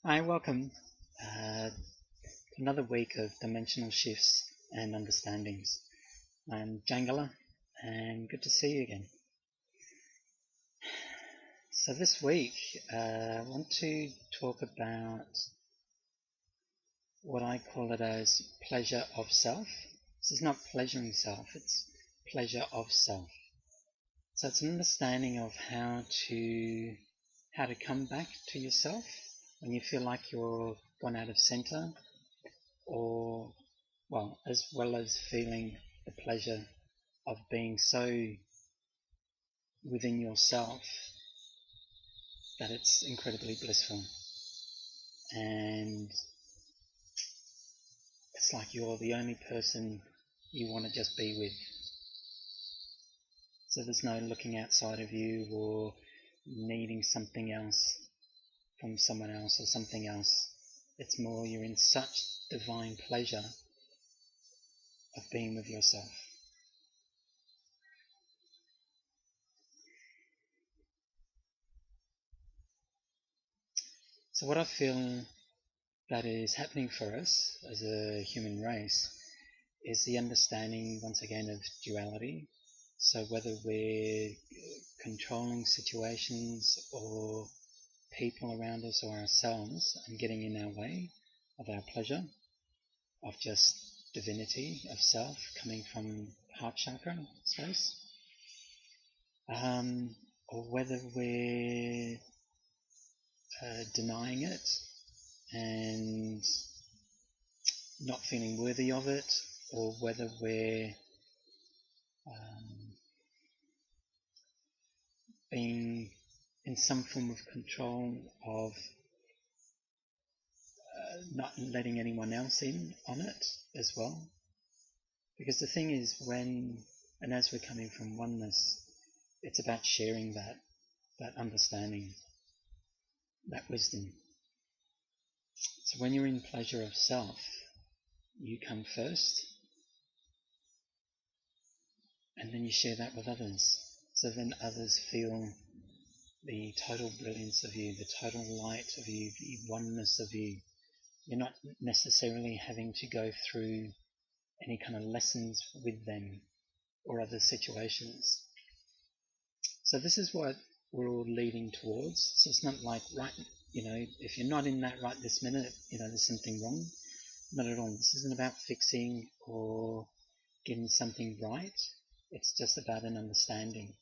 Hi, welcome to another week of dimensional shifts and understandings. I'm Jangala, and good to see you again. So this week, I want to talk about what I call it as pleasure of self. This is not pleasuring self, it's pleasure of self. So it's an understanding of how to come back to yourself when you feel like you're gone out of center, or as well as feeling the pleasure of being so within yourself that it's incredibly blissful. And it's like you're the only person you want to just be with. So there's no looking outside of you or needing something else from someone else or something else. It's more you're in such divine pleasure of being with yourself. So what I feel that is happening for us as a human race is the understanding once again of duality. So whether we're controlling situations or people around us or ourselves and getting in our way of our pleasure, of just divinity, of self coming from heart chakra space, or whether we're denying it and not feeling worthy of it, or whether we're being in some form of control of not letting anyone else in on it as well. Because the thing is, and as we're coming from oneness, it's about sharing that understanding, that wisdom. So when you're in pleasure of self, you come first, and then you share that with others. So then others feel the total brilliance of you, the total light of you, the oneness of you. You're not necessarily having to go through any kind of lessons with them or other situations. So this is what we're all leading towards. So it's not like, right, if you're not in that right this minute, there's something wrong. Not at all. This isn't about fixing or getting something right. It's just about an understanding.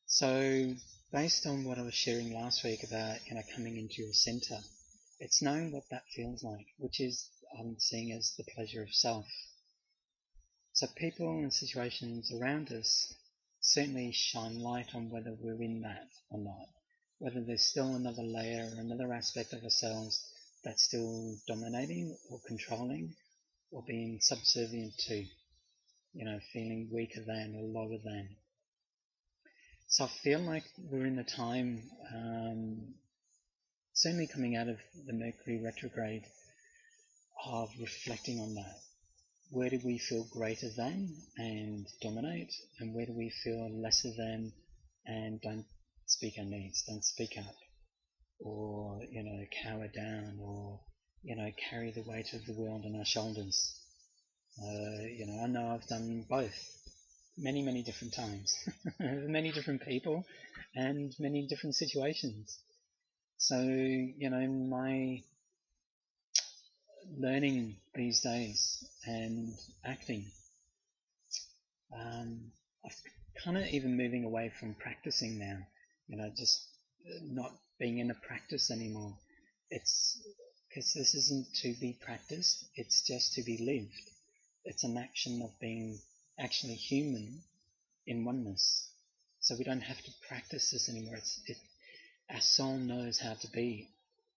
So based on what I was sharing last week about, coming into your center, it's knowing what that feels like, which is I'm seeing as the pleasure of self. So people and situations around us certainly shine light on whether we're in that or not, whether there's still another layer or another aspect of ourselves that's still dominating or controlling or being subservient to, feeling weaker than or lower than. So I feel like we're in a time, certainly coming out of the Mercury retrograde, of reflecting on that. Where do we feel greater than and dominate, and where do we feel lesser than and don't speak our needs, don't speak up, or cower down, or carry the weight of the world on our shoulders. I know I've done both many different times, many different people, and many different situations. So my learning these days and acting, I've kind of even moving away from practicing now, just not being in a practice anymore. It's because this isn't to be practiced, it's just to be lived. It's an action of being actually human in oneness. So we don't have to practice this anymore. Our soul knows how to be.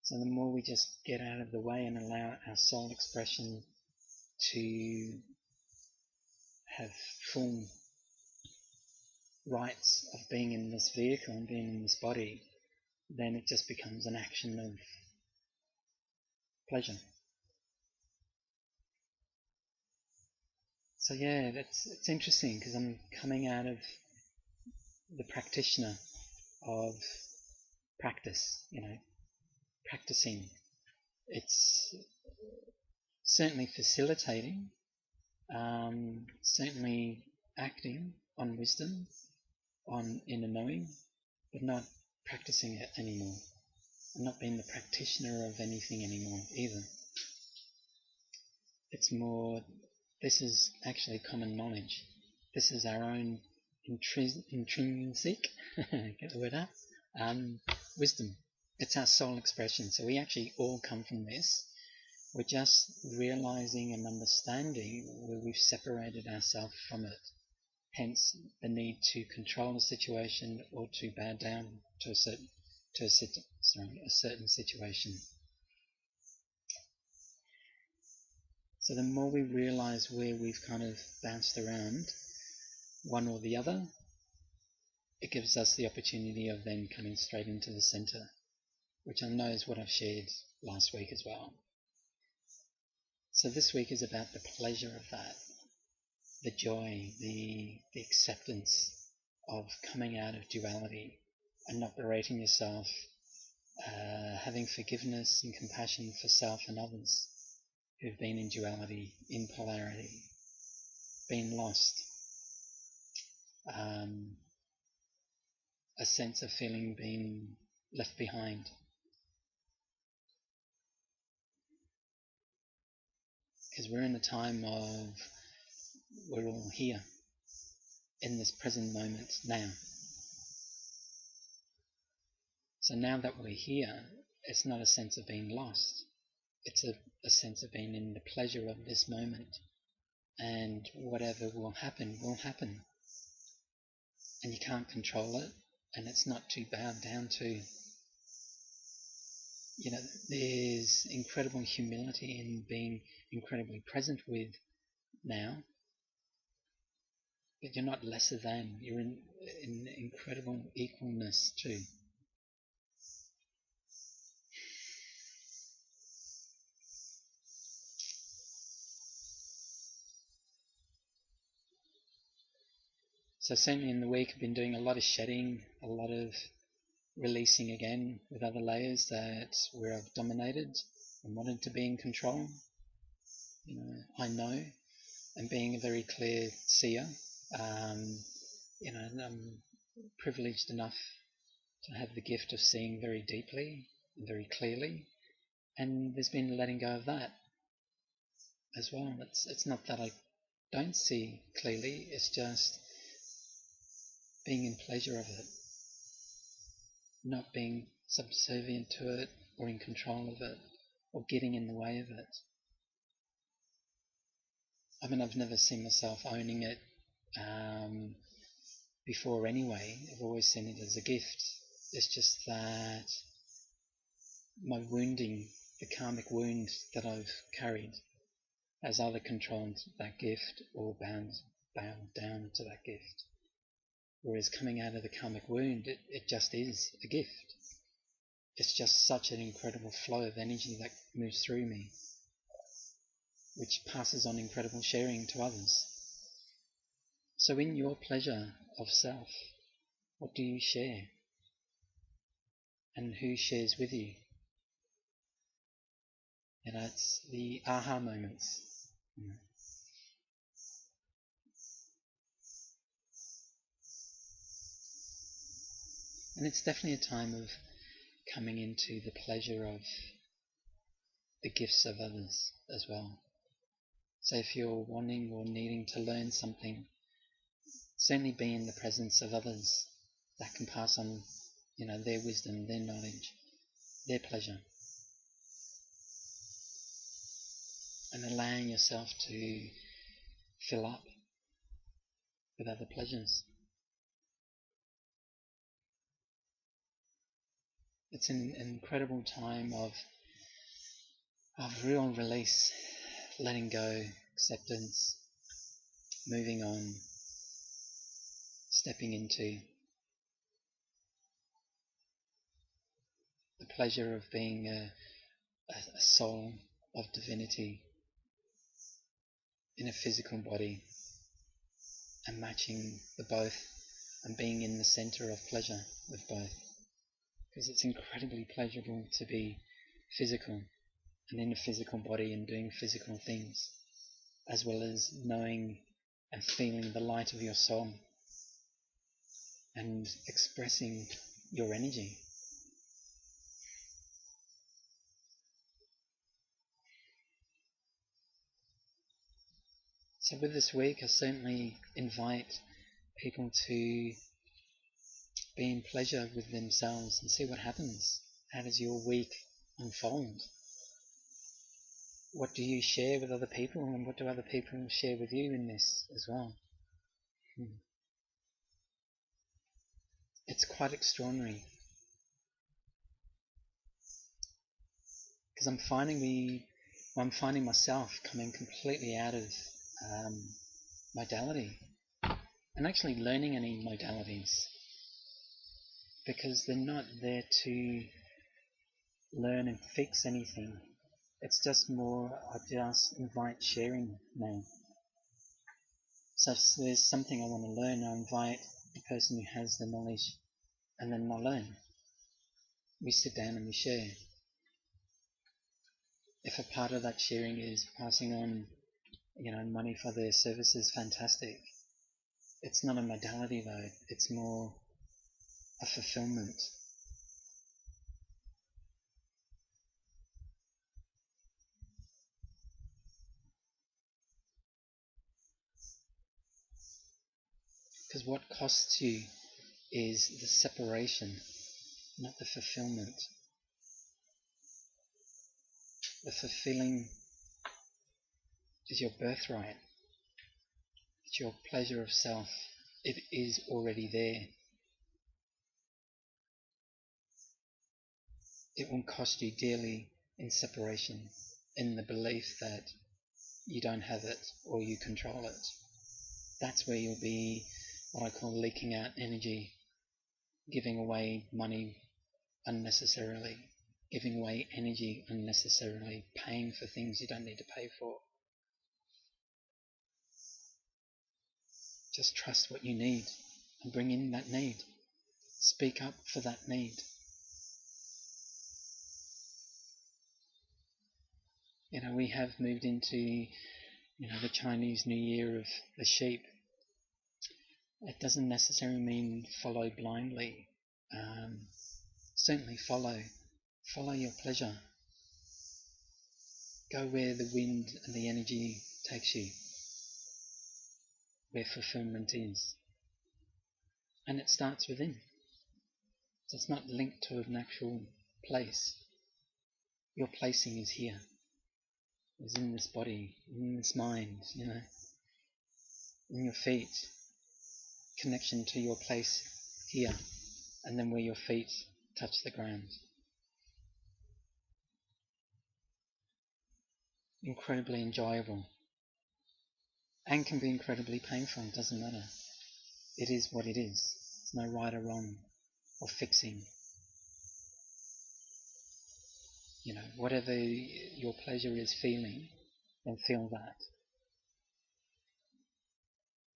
So the more we just get out of the way and allow our soul expression to have full rights of being in this vehicle and being in this body, then it just becomes an action of pleasure. So yeah, it's interesting because I'm coming out of the practitioner of practice, practicing. It's certainly facilitating, certainly acting on wisdom, on inner knowing, but not practicing it anymore. I'm not being the practitioner of anything anymore either. It's more, this is actually common knowledge. This is our own intrinsic, get the word out, wisdom. It's our soul expression. So we actually all come from this. We're just realizing and understanding where we've separated ourselves from it. Hence the need to control a situation or to bow down to a certain situation. So the more we realize where we've kind of bounced around, one or the other, it gives us the opportunity of then coming straight into the center, which I know is what I've shared last week as well. So this week is about the pleasure of that, the joy, the acceptance of coming out of duality and not berating yourself, having forgiveness and compassion for self and others who've been in duality, in polarity, been lost, a sense of feeling being left behind. Because we're in a time of, we're all here in this present moment now. So now that we're here, it's not a sense of being lost. It's a sense of being in the pleasure of this moment. And whatever will happen, will happen. And you can't control it, and it's not to bow down to. There's incredible humility in being incredibly present with now. But you're not lesser than, you're in incredible equalness too. So certainly in the week I've been doing a lot of shedding, a lot of releasing again with other layers that where I've dominated and wanted to be in control. I know, and being a very clear seer, I'm privileged enough to have the gift of seeing very deeply and very clearly, and there's been letting go of that as well. It's not that I don't see clearly, it's just being in pleasure of it, not being subservient to it or in control of it or getting in the way of it. I mean, I've never seen myself owning it before anyway. I've always seen it as a gift. It's just that my wounding, the karmic wound that I've carried, has either controlled that gift or bowed down to that gift. Whereas coming out of the karmic wound, it just is a gift. It's just such an incredible flow of energy that moves through me, which passes on incredible sharing to others. So in your pleasure of self, what do you share? And who shares with you? It's the aha moments. And it's definitely a time of coming into the pleasure of the gifts of others as well. So if you're wanting or needing to learn something, certainly be in the presence of others that can pass on, their wisdom, their knowledge, their pleasure. And allowing yourself to fill up with other pleasures. It's an incredible time of real release, letting go, acceptance, moving on, stepping into the pleasure of being a soul of divinity in a physical body and matching the both and being in the center of pleasure with both. Because it's incredibly pleasurable to be physical and in a physical body and doing physical things, as well as knowing and feeling the light of your soul and expressing your energy. So with this week, I certainly invite people to be in pleasure with themselves and see what happens. How does your week unfold? What do you share with other people, and what do other people share with you in this as well? It's quite extraordinary, because I'm finding myself coming completely out of modality, and actually learning any modalities, because they're not there to learn and fix anything. It's just more, I just invite sharing now. So if there's something I want to learn, I invite the person who has the knowledge, and then I learn. We sit down and we share. If a part of that sharing is passing on, money for their services, fantastic. It's not a modality though, it's more a fulfillment. Because what costs you is the separation, not the fulfillment. The fulfilling is your birthright. It's your pleasure of self. It is already there. It will cost you dearly in separation, in the belief that you don't have it or you control it. That's where you'll be what I call leaking out energy, giving away money unnecessarily, giving away energy unnecessarily, paying for things you don't need to pay for. Just trust what you need and bring in that need. Speak up for that need. We have moved into, the Chinese New Year of the sheep. It doesn't necessarily mean follow blindly. Certainly follow your pleasure. Go where the wind and the energy takes you, where fulfillment is. And it starts within. So it's not linked to an actual place. Your placing is here. It's in this body, in this mind, in your feet. Connection to your place here, and then where your feet touch the ground. Incredibly enjoyable, and can be incredibly painful. It doesn't matter. It is what it is. There's no right or wrong or fixing. Whatever your pleasure is feeling, then feel that.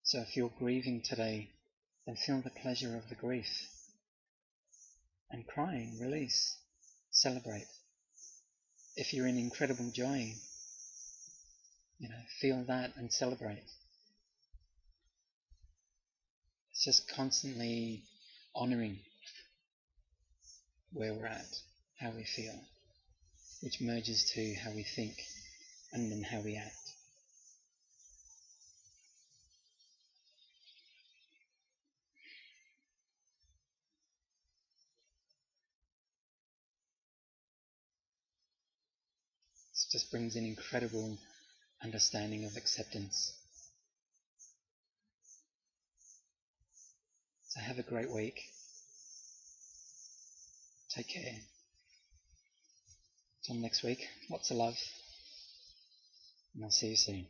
So if you're grieving today, then feel the pleasure of the grief. And crying, release, celebrate. If you're in incredible joy, feel that and celebrate. It's just constantly honouring where we're at, how we feel, which merges to how we think and then how we act. It just brings an incredible understanding of acceptance. So have a great week. Take care. Till next week, lots of love, and I'll see you soon.